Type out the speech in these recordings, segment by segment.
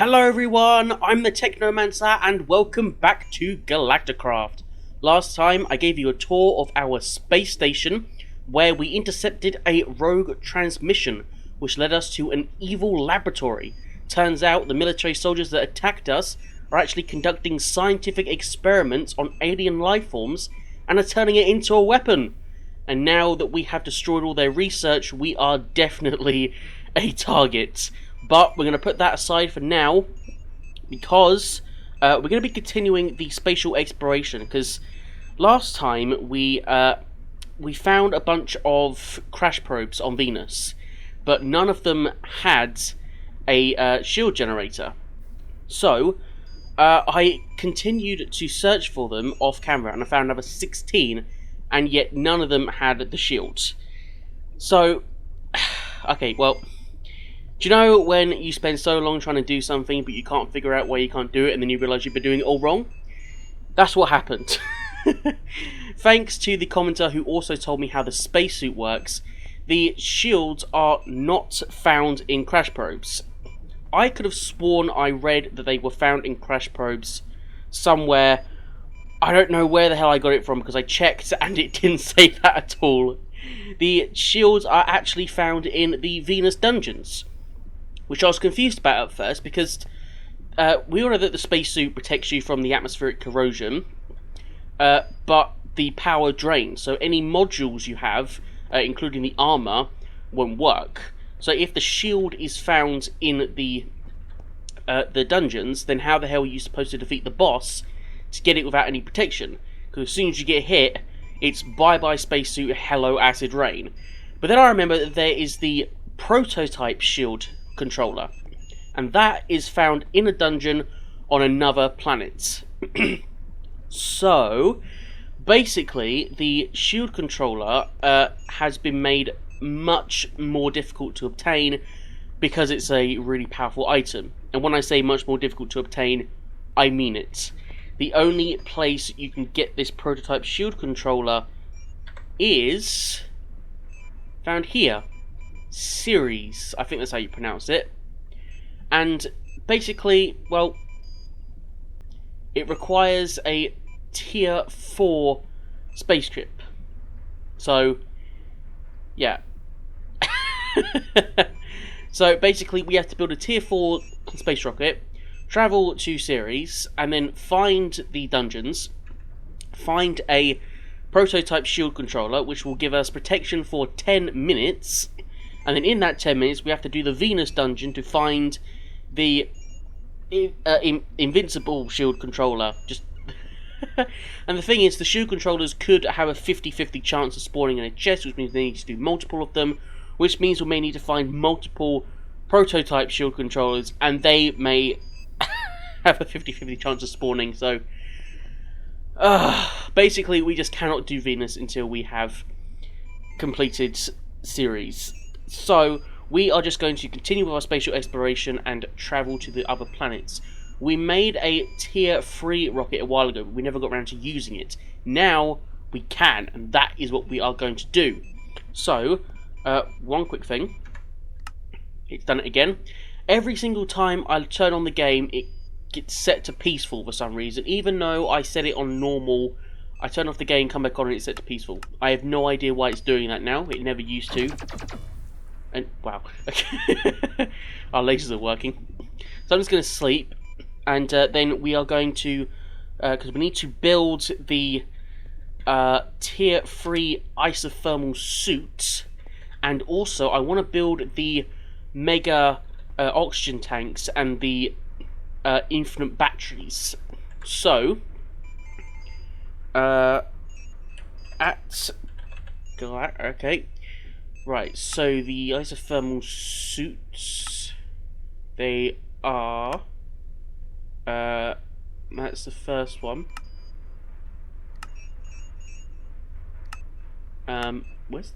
Hello everyone, I'm the Technomancer and welcome back to Galacticraft. Last time I gave you a tour of our space station where we intercepted a rogue transmission which led us to an evil laboratory. Turns out the military soldiers that attacked us are actually conducting scientific experiments on alien life forms and are turning it into a weapon. And now that we have destroyed all their research, we are definitely a target. But we're going to put that aside for now, because we're going to be continuing the spatial exploration, because last time we found a bunch of crash probes on Venus, but none of them had a shield generator. So I continued to search for them off camera, and I found another 16, and yet none of them had the shield. So, okay, well, do you know when you spend so long trying to do something but you can't figure out why you can't do it and then you realise you've been doing it all wrong? That's what happened. Thanks to the commenter who also told me how the spacesuit works, the shields are not found in crash probes. I could have sworn I read that they were found in crash probes somewhere. I don't know where the hell I got it from because I checked and it didn't say that at all. The shields are actually found in the Venus dungeons, which I was confused about at first, because we all know that the spacesuit protects you from the atmospheric corrosion, but the power drains, so any modules you have, including the armour, won't work. So if the shield is found in the dungeons, then how the hell are you supposed to defeat the boss to get it without any protection? Because as soon as you get hit, it's bye-bye spacesuit, hello acid rain. But then I remember that there is the prototype shield controller, and that is found in a dungeon on another planet. So basically the shield controller has been made much more difficult to obtain because it's a really powerful item, and when I say much more difficult to obtain, I mean it. The only place you can get this prototype shield controller is found here. Ceres, I think that's how you pronounce it. And basically, well, it requires a tier 4 spaceship. So, yeah. So basically we have to build a tier 4 space rocket, travel to Ceres, and then find the dungeons, find a prototype shield controller which will give us protection for 10 minutes, and then in that 10 minutes we have to do the Venus dungeon to find the invincible shield controller. And the thing is, the shield controllers could have a 50-50 chance of spawning in a chest, which means they need to do multiple of them, which means we may need to find multiple prototype shield controllers, and they may have a 50-50 chance of spawning. So basically we just cannot do Venus until we have completed Ceres. So we are just going to continue with our spatial exploration and travel to the other planets. We made a tier 3 rocket a while ago, but we never got around to using it. Now we can, and that is what we are going to do. So, one quick thing. It's done it again. Every single time I turn on the game, it gets set to peaceful for some reason. Even though I set it on normal, I turn off the game, come back on, and it's set to peaceful. I have no idea why it's doing that now. It never used to. And wow, our lasers are working. So I'm just going to sleep, and then we are going to, because we need to build the tier 3 isothermal suit, and also I want to build the mega oxygen tanks and the infinite batteries. So okay. Right, so the isothermal suits, they are, that's the first one. Where's,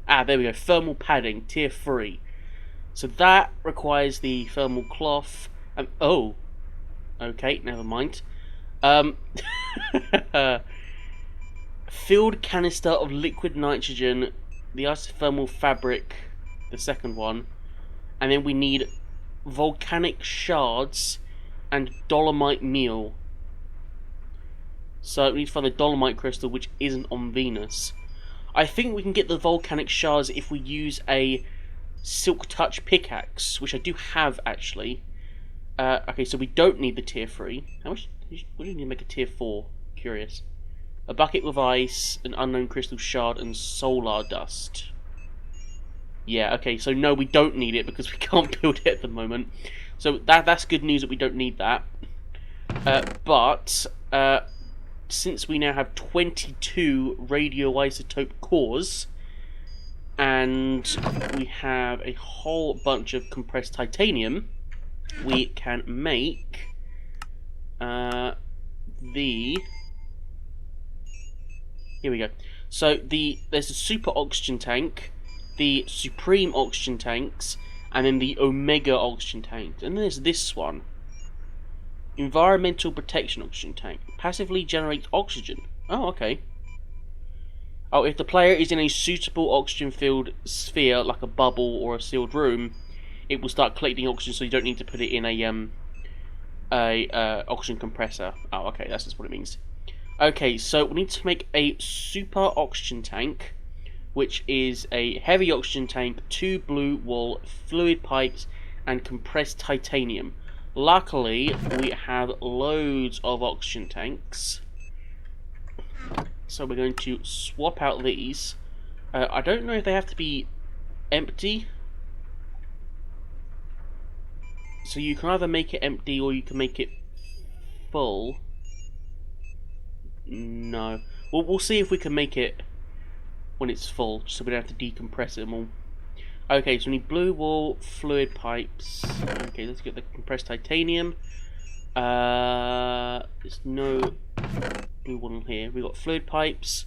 there we go, thermal padding, tier 3. So that requires the thermal cloth, oh, okay, never mind. Filled canister of liquid nitrogen, the isothermal fabric, the second one, And then we need volcanic shards and dolomite meal. So we need to find the dolomite crystal, which isn't on Venus. I think we can get the volcanic shards if we use a silk touch pickaxe, which I do have actually. Okay, so we don't need the tier 3. How much? What do you need to make a tier 4? Curious. A bucket with ice, an unknown crystal shard, and solar dust. Yeah, okay, so no, we don't need it because we can't build it at the moment. So that's good news that we don't need that. But since we now have 22 radioisotope cores, and we have a whole bunch of compressed titanium, we can make here we go. So there's a super oxygen tank, the supreme oxygen tanks, and then the omega oxygen tank. And then there's this one. Environmental protection oxygen tank. Passively generates oxygen. Oh, okay. Oh, if the player is in a suitable oxygen-filled sphere, like a bubble or a sealed room, it will start collecting oxygen, so you don't need to put it in a oxygen compressor. Oh, okay, that's just what it means. Okay, so we need to make a super oxygen tank, which is a heavy oxygen tank, 2 blue wool, fluid pipes, and compressed titanium. Luckily, we have loads of oxygen tanks. So we're going to swap out these. I don't know if they have to be empty. So you can either make it empty or you can make it full. No. Well, we'll see if we can make it when it's full, so we don't have to decompress them all. Okay, so we need blue wool, fluid pipes. Okay, let's get the compressed titanium. There's no blue wool here. We've got fluid pipes.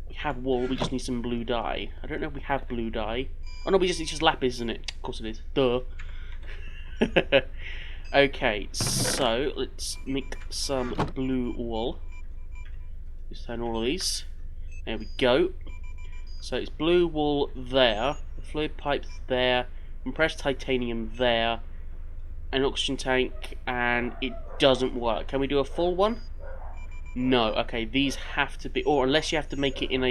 We have wool, we just need some blue dye. I don't know if we have blue dye. Oh no, it's just lapis, isn't it? Of course it is. Duh. Okay, so let's make some blue wool. Just turn all of these. There we go. So it's blue wool there, fluid pipes there, compressed titanium there, an oxygen tank, and it doesn't work. Can we do a full one? No. Okay, these have to be, or unless you have to make it in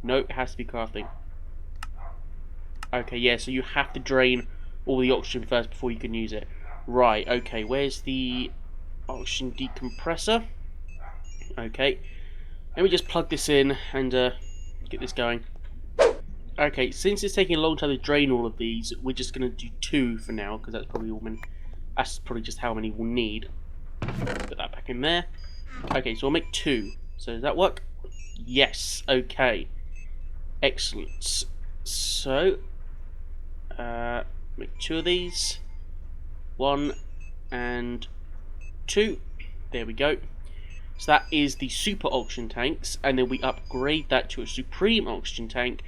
no, it has to be crafting. Okay, yeah, so you have to drain all the oxygen first before you can use it. Right, okay, where's the oxygen decompressor? Okay, let me just plug this in and get this going. Okay, since it's taking a long time to drain all of these, we're just going to do 2 for now, because that's probably that's probably just how many we'll need. Let's put that back in there. Okay, so we'll make 2. So does that work? Yes, okay. Excellent. So, make 2 of these. 1 and 2. There we go. So that is the super oxygen tanks, and then we upgrade that to a supreme oxygen tank.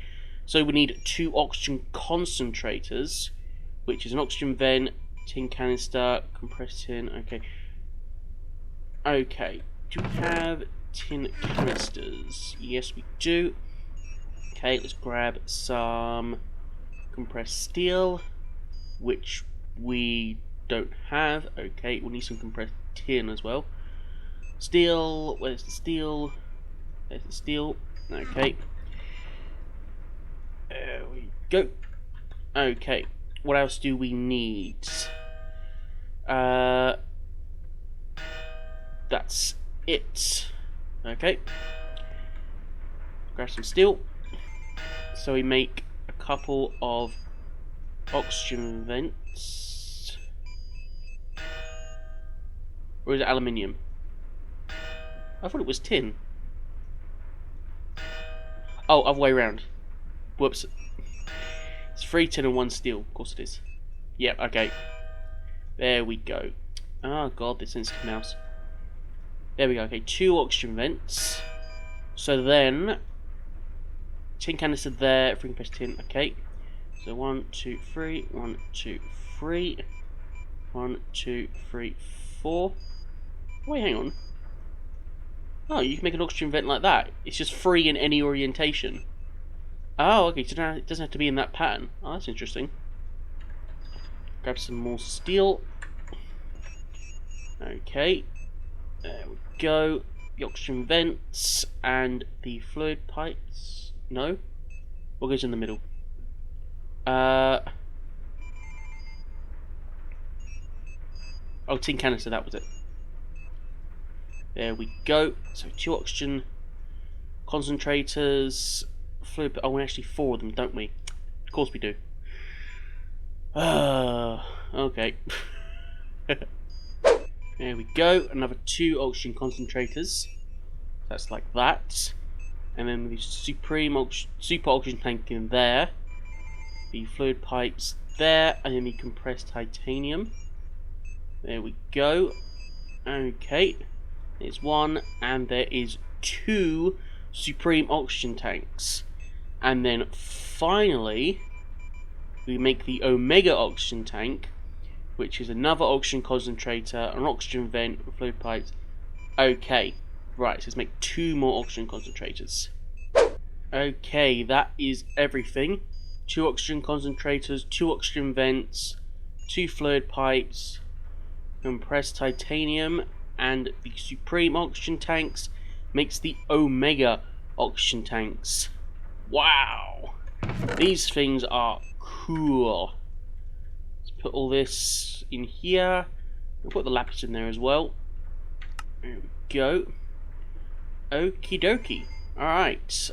So we need 2 oxygen concentrators, which is an oxygen vent, tin canister, compressed tin. Okay. Okay. Do we have tin canisters? Yes, we do. Okay, let's grab some compressed steel, which we don't have. Okay, we'll need some compressed tin as well. Steel, where's the steel? There's the steel. Okay. There we go. Okay, what else do we need? That's it. Okay. Grab some steel. So we make a couple of oxygen vents. Or is it aluminium? I thought it was tin. Oh, other way around. Whoops. It's 3 tin and 1 steel. Of course it is. Yep, okay. There we go. Oh god, this sensitive mouse. There we go. Okay, 2 oxygen vents. So then, tin canister there, 3 compressed tin. Okay. So 1, 2, 3. 1, 2, 3. 1, 2, 3, 4. Wait, hang on. Oh, you can make an oxygen vent like that. It's just free in any orientation. Oh, okay, so now it doesn't have to be in that pattern. Oh, that's interesting. Grab some more steel. Okay, there we go. The oxygen vents and the fluid pipes. No? What goes in the middle? Oh, tin canister, that was it. There we go. So 2 oxygen concentrators, fluid. Oh, we actually 4 of them, don't we? Of course we do. Okay. There we go. Another 2 oxygen concentrators. That's like that. And then the super oxygen tank in there. The fluid pipes there, and then the compressed titanium. There we go. Okay. There's 1, and there is 2 supreme oxygen tanks. And then finally, we make the Omega oxygen tank, which is another oxygen concentrator, an oxygen vent, fluid pipes. Okay, right, so let's make 2 more oxygen concentrators. Okay, that is everything. 2 oxygen concentrators, 2 oxygen vents, 2 fluid pipes, compressed titanium, and the supreme oxygen tanks makes the Omega oxygen tanks. Wow! These things are cool. Let's put all this in here. We'll put the lapis in there as well. There we go. Okie dokie. Alright.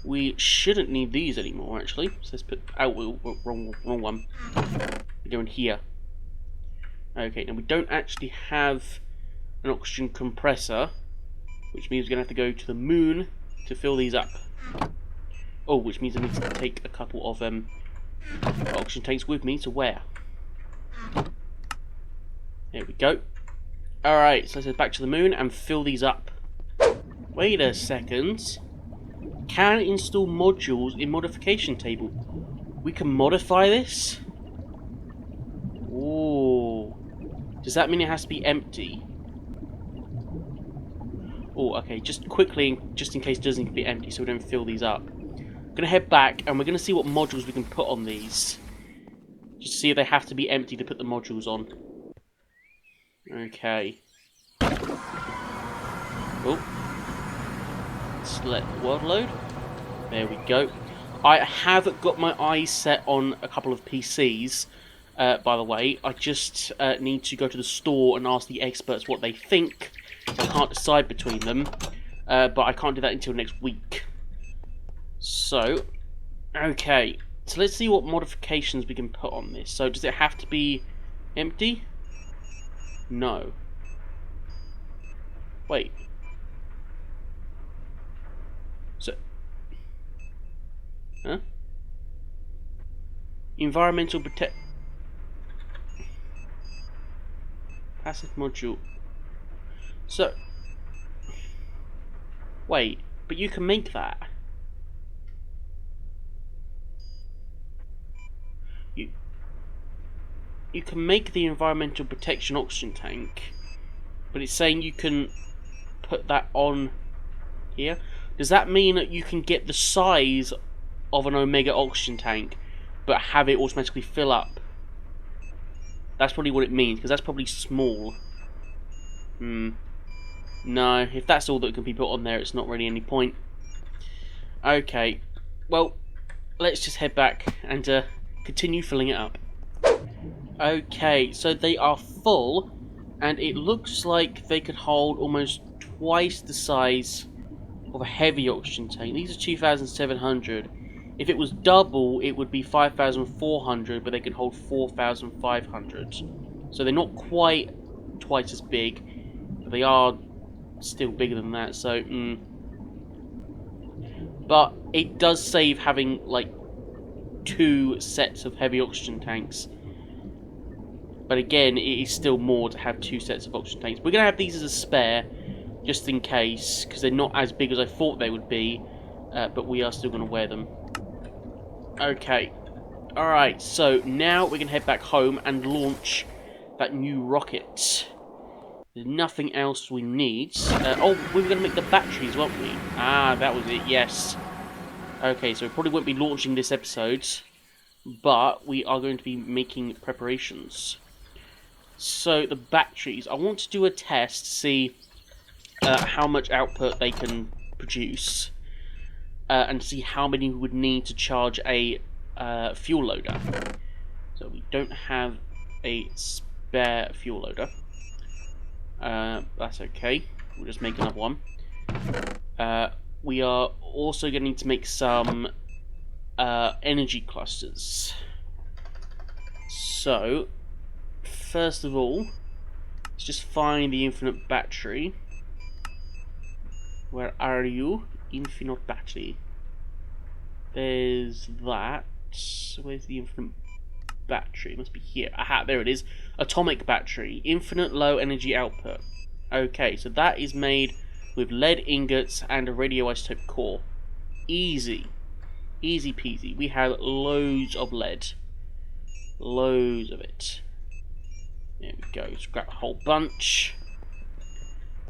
We shouldn't need these anymore, actually. So let's put... Oh, wrong one. We go in here. Okay, now we don't actually have an oxygen compressor, which means we're going to have to go to the moon to fill these up. Oh, which means I need to take a couple of oxygen tanks with me to wear. There we go. Alright, so let's head back to the moon and fill these up. Wait a second. Can install modules in modification table. We can modify this? Ooh. Does that mean it has to be empty? Oh, okay, just quickly, just in case it doesn't need to be empty so we don't fill these up. I'm going to head back and we're going to see what modules we can put on these. Just to see if they have to be empty to put the modules on. Okay. Oh. Let's let the world load. There we go. I have got my eyes set on a couple of PCs, by the way. I just need to go to the store and ask the experts what they think. I can't decide between them, but I can't do that until next week. So, okay. So let's see what modifications we can put on this. So does it have to be empty? No. Wait. So... Huh? Environmental protect... Passive module. So... Wait, but you can make that. You can make the environmental protection oxygen tank, but it's saying you can put that on here. Does that mean that you can get the size of an Omega oxygen tank, but have it automatically fill up? That's probably what it means, because that's probably small. No, if that's all that can be put on there, it's not really any point. Okay, well, let's just head back and continue filling it up. Okay, so they are full, and it looks like they could hold almost twice the size of a heavy oxygen tank. These are 2,700. If it was double, it would be 5,400, but they can hold 4,500. So they're not quite twice as big, but they are still bigger than that, so... But it does save having, like, 2 sets of heavy oxygen tanks. But again, it is still more to have 2 sets of oxygen tanks. We're going to have these as a spare, just in case, because they're not as big as I thought they would be, but we are still going to wear them. Okay. Alright, so now we can head back home and launch that new rocket. There's nothing else we need. Oh, we were going to make the batteries, weren't we? Ah, that was it, yes. Okay, so we probably won't be launching this episode, but we are going to be making preparations. So, the batteries. I want to do a test to see how much output they can produce, and see how many we would need to charge a fuel loader. So, we don't have a spare fuel loader. That's okay. We'll just make another one. We are also going to need to make some energy clusters. So, first of all, let's just find the infinite battery. Where are you? Infinite battery. There's that. Where's the infinite battery? It must be here. Aha, there it is. Atomic battery. Infinite low energy output. Okay, so that is made with lead ingots and a radioisotope core. Easy. Easy peasy. We have loads of lead. Loads of it. There we go. Let's grab a whole bunch.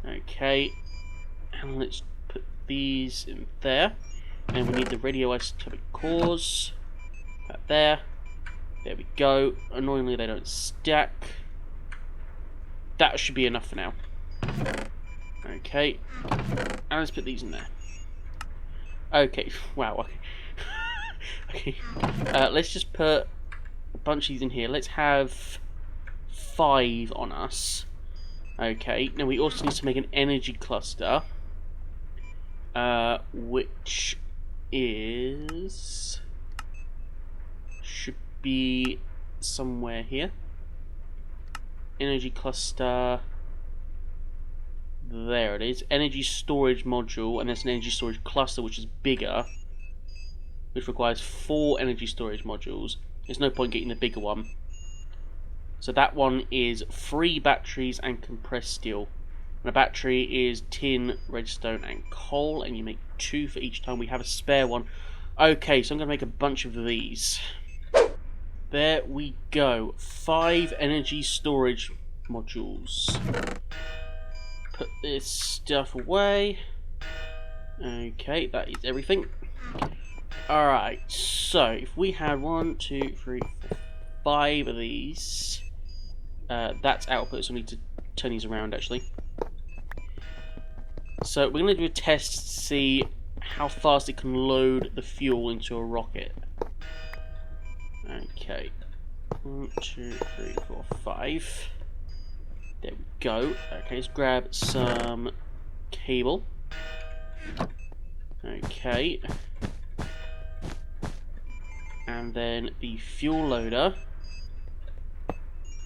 Okay. And let's put these in there. And we need the radioisotopic cores. That there. There we go. Annoyingly, they don't stack. That should be enough for now. Okay. And let's put these in there. Okay. Wow. Okay. Okay. Let's just put a bunch of these in here. Let's have 5 on us. Okay. Now we also need to make an energy cluster. Which is... should be somewhere here. Energy cluster... there it is. Energy storage module, and there's an energy storage cluster which is bigger, which requires 4 energy storage modules. There's no point getting the bigger one. So that one is 3 batteries and compressed steel. And a battery is tin, redstone, and coal, and you make 2 for each time. We have a spare one. Okay, so I'm going to make a bunch of these. There we go. 5 energy storage modules. Put this stuff away. Okay, that is everything. Alright, so if we had 1, 2, 3, 4, 5 of these, that's output, so we need to turn these around actually. So we're going to do a test to see how fast it can load the fuel into a rocket. Okay, 1, 2, 3, 4, 5. There we go. Okay, let's grab some cable. Okay. And then the fuel loader.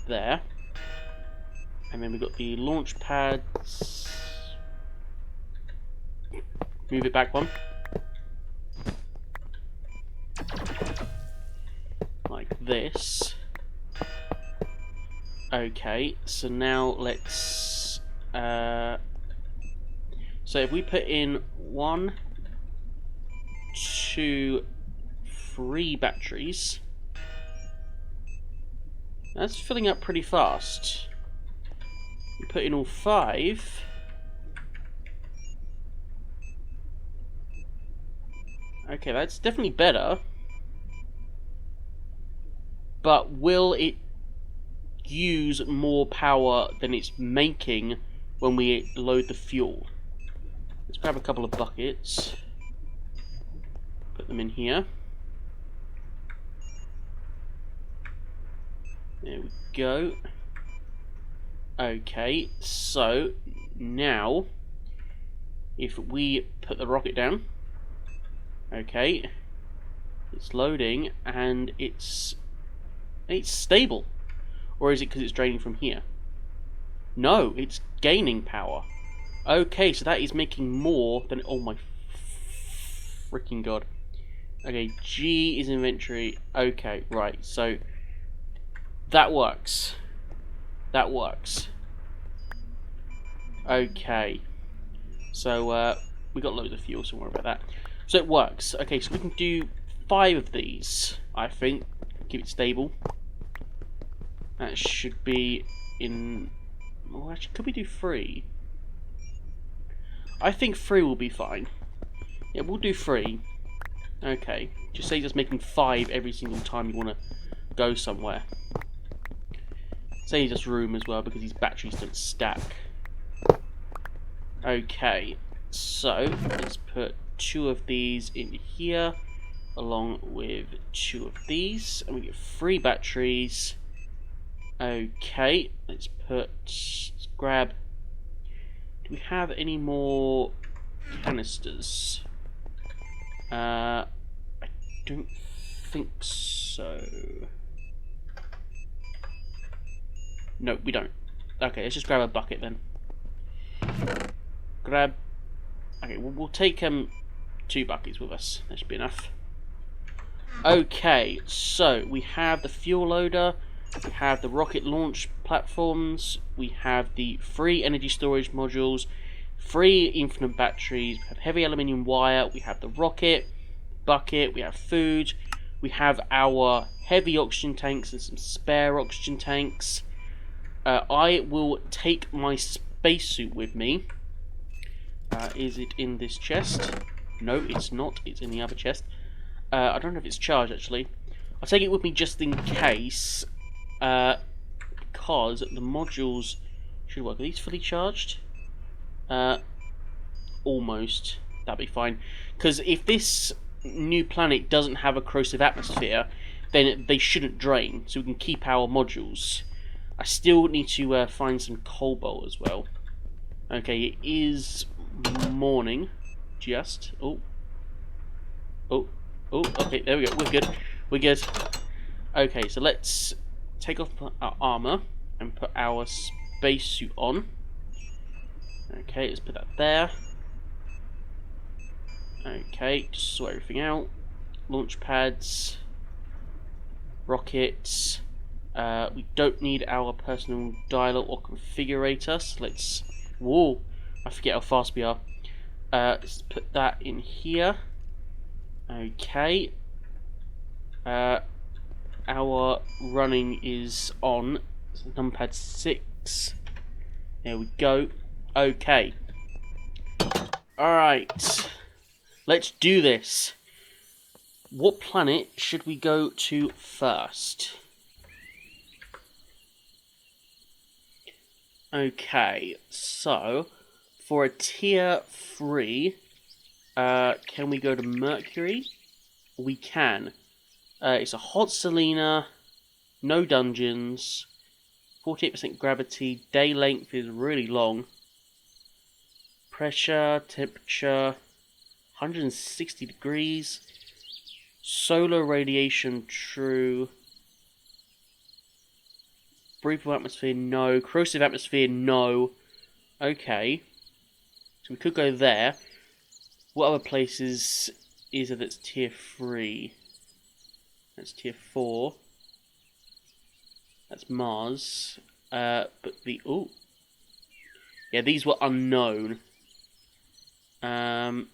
There. And then we've got the launch pads. Move it back one. Like this. Okay, so now let's... so if we put in 1, 2, 3 batteries, that's filling up pretty fast. We put in all 5. Okay, that's definitely better. But will it use more power than it's making when we load the fuel? Let's grab a couple of buckets, put them in here. There we go. Okay, so now if we put the rocket down, okay, it's loading and it's stable. Or is it because it's draining from here? No, it's gaining power. Okay, so that is making more than... oh my freaking god. Okay, G is inventory. Okay, right, so that works. That works. Okay. So, we got loads of fuel, so don't worry about that. So it works. Okay, so we can do 5 of these, I think. Keep it stable. That should be in... well, actually, could we do 3? I think 3 will be fine. Yeah, we'll do 3. Okay, just say just making 5 every single time you want to go somewhere. Say just room as well, because these batteries don't stack. Okay, so let's put 2 of these in here, along with 2 of these, and we get 3 batteries. Okay, let's grab... Do we have any more canisters? I don't think so. No, we don't. Okay, let's just grab a bucket then. Okay, we'll take 2 buckets with us. That should be enough. Okay, so we have the fuel loader, we have the rocket launch platforms, we have the 3 energy storage modules, 3 infinite batteries, we have heavy aluminium wire, we have the rocket, bucket, we have food, we have our heavy oxygen tanks and some spare oxygen tanks. I will take my spacesuit with me. Is it in this chest? No, it's not. It's in the other chest. I don't know if it's charged, actually. I'll take it with me just in case, because the modules should work. Are these fully charged? Almost. That'd be fine. Because if this new planet doesn't have a corrosive atmosphere, then they shouldn't drain, so we can keep our modules. I still need to find some cobalt as well. Okay, it is morning. Just. Oh, okay, there we go. We're good. We're good. Okay, so let's take off our armor and put our spacesuit on. Okay, let's put that there. Okay, just sort everything out. Launch pads. Rockets. We don't need our personal dialer or configurator, so let's... Whoa! I forget how fast we are. Let's put that in here. Okay. Our running is on. So numpad 6. There we go. Okay. Alright. Let's do this. What planet should we go to first? Okay, so for a tier 3, can we go to Mercury? We can. It's a hot Selena, no dungeons, 48% gravity, day length is really long. Pressure, temperature, 160 degrees. Solar radiation, true. Breathable atmosphere, no. Corrosive atmosphere, no. Okay. So we could go there. What other places is it that's tier 3? That's tier 4. That's Mars. But the... Ooh. Yeah, these were unknown. What's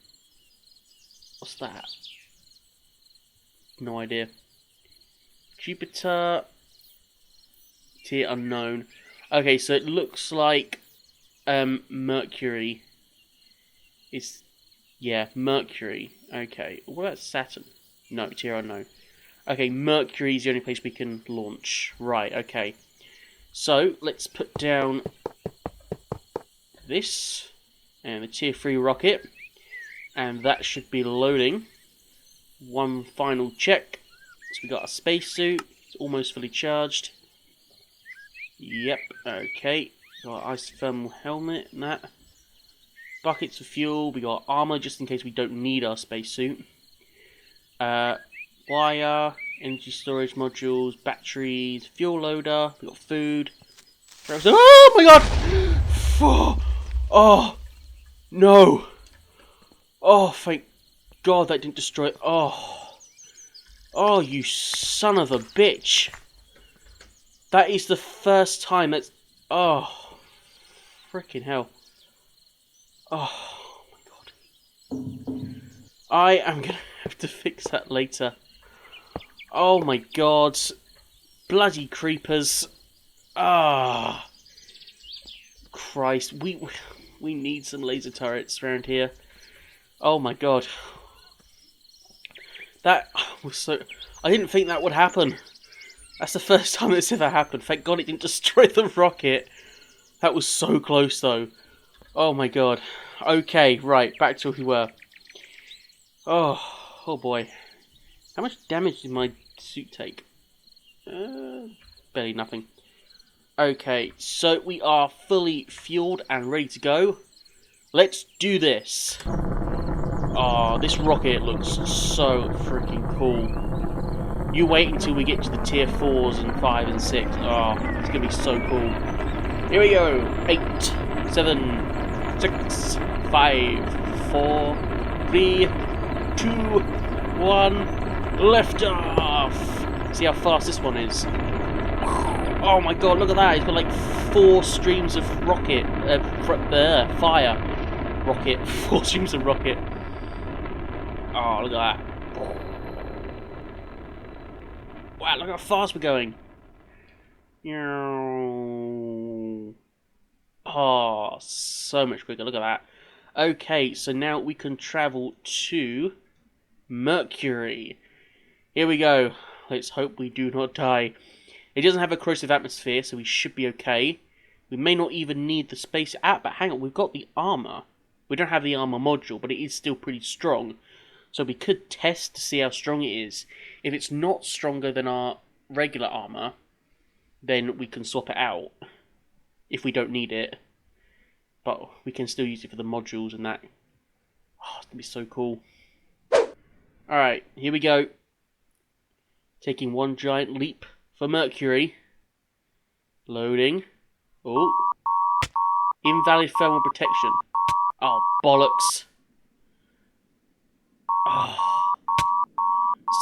that? No idea. Jupiter... Tier unknown. Okay, so it looks like Mercury is... Yeah, Mercury. Okay. What about Saturn? No, tier unknown. Okay, Mercury is the only place we can launch. Right, okay. So, let's put down this and the tier 3 rocket. And that should be loading. One final check. So we got a spacesuit. It's almost fully charged. Yep, okay. Got an isothermal helmet and that. Buckets of fuel. We got armor just in case we don't need our spacesuit. Wire, energy storage modules, batteries, fuel loader. We got food. Oh my god! Oh no! Oh, thank God that didn't destroy it. Oh, you son of a bitch! That is the first time that's... Oh, freaking hell. Oh, my God. I am going to have to fix that later. Oh, my God. Bloody creepers. Ah. Christ. We need some laser turrets around here. Oh, my God. That was so... I didn't think that would happen. That's the first time it's ever happened. Thank God it didn't destroy the rocket. That was so close, though. Oh my god. Okay, right, back to where we were. Oh boy. How much damage did my suit take? Barely nothing. Okay, so we are fully fueled and ready to go. Let's do this. Oh, this rocket looks so freaking cool. You wait until we get to the tier 4s and 5 and 6. Oh, it's going to be so cool. Here we go. 8, 7, 6, 5, 4, 3, 2, 1. Lift off. See how fast this one is. Oh my god, look at that. It's got like 4 streams of rocket. Fire. Rocket. 4 streams of rocket. Oh, look at that. Wow, look how fast we're going. Oh, so much quicker. Look at that. Okay, so now we can travel to Mercury. Here we go. Let's hope we do not die. It doesn't have a corrosive atmosphere, so we should be okay. We may not even need the space... but hang on, we've got the armor. We don't have the armor module, but it is still pretty strong. So we could test to see how strong it is. If it's not stronger than our regular armor, then we can swap it out if we don't need it. But we can still use it for the modules and that. Oh, it's going to be so cool. Alright, here we go. Taking one giant leap for Mercury. Loading. Oh. Invalid thermal protection. Oh, bollocks. Oh.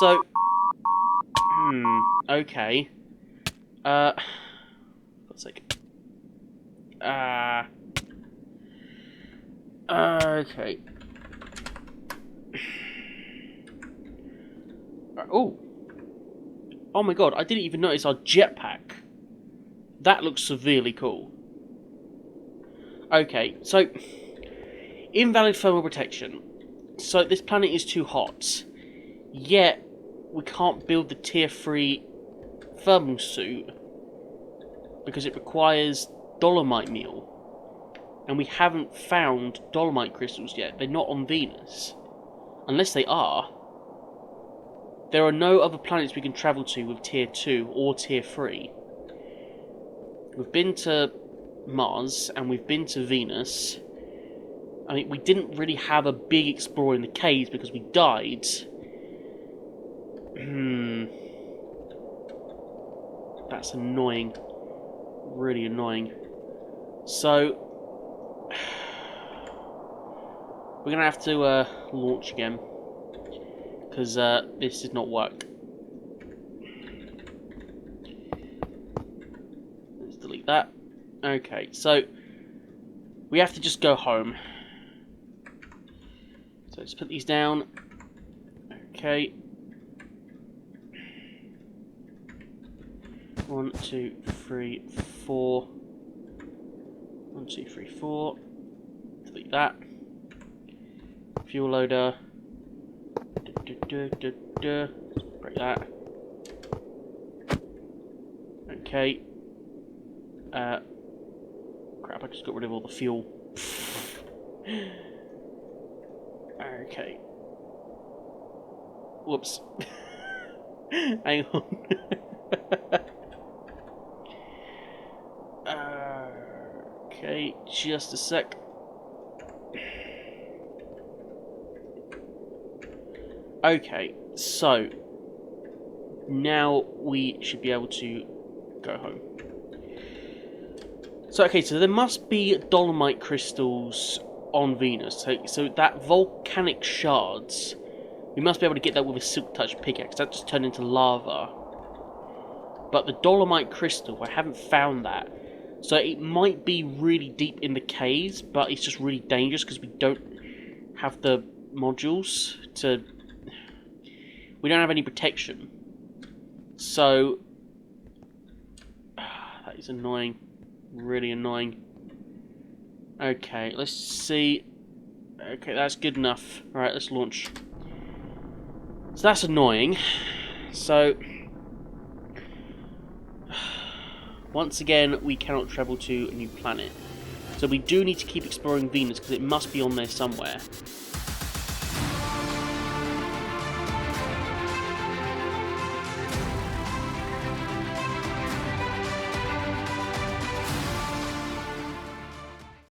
So, okay. God's sake. Okay. Oh. Oh my god, I didn't even notice our jetpack. That looks severely cool. Okay, so... Invalid thermal protection. So this planet is too hot. Yet, we can't build the tier 3 thermal suit because it requires dolomite meal. And we haven't found dolomite crystals yet. They're not on Venus. Unless they are. There are no other planets we can travel to with tier 2 or tier 3. We've been to Mars and we've been to Venus. I mean, we didn't really have a big explorer in the caves because we died. That's annoying. Really annoying. So, we're going to have to launch again. Because this did not work. Let's delete that. Okay, so we have to just go home. So let's put these down. Okay. 1, 2, 3, 4. 1, 2, 3, 4. Delete that. Fuel loader. Break that. Okay. Crap, I just got rid of all the fuel. Okay. Whoops. Hang on. Okay, just a sec. Okay, so now we should be able to go home. So, okay, so there must be dolomite crystals on Venus. So that volcanic shards, we must be able to get that with a silk touch pickaxe. That just turned into lava. But the dolomite crystal, I haven't found that. So it might be really deep in the caves, but it's just really dangerous because we don't have the modules to... We don't have any protection. So... that is annoying. Really annoying. Okay, let's see. Okay, that's good enough. Alright, let's launch. So that's annoying. So, once again, we cannot travel to a new planet. So we do need to keep exploring Venus, because it must be on there somewhere.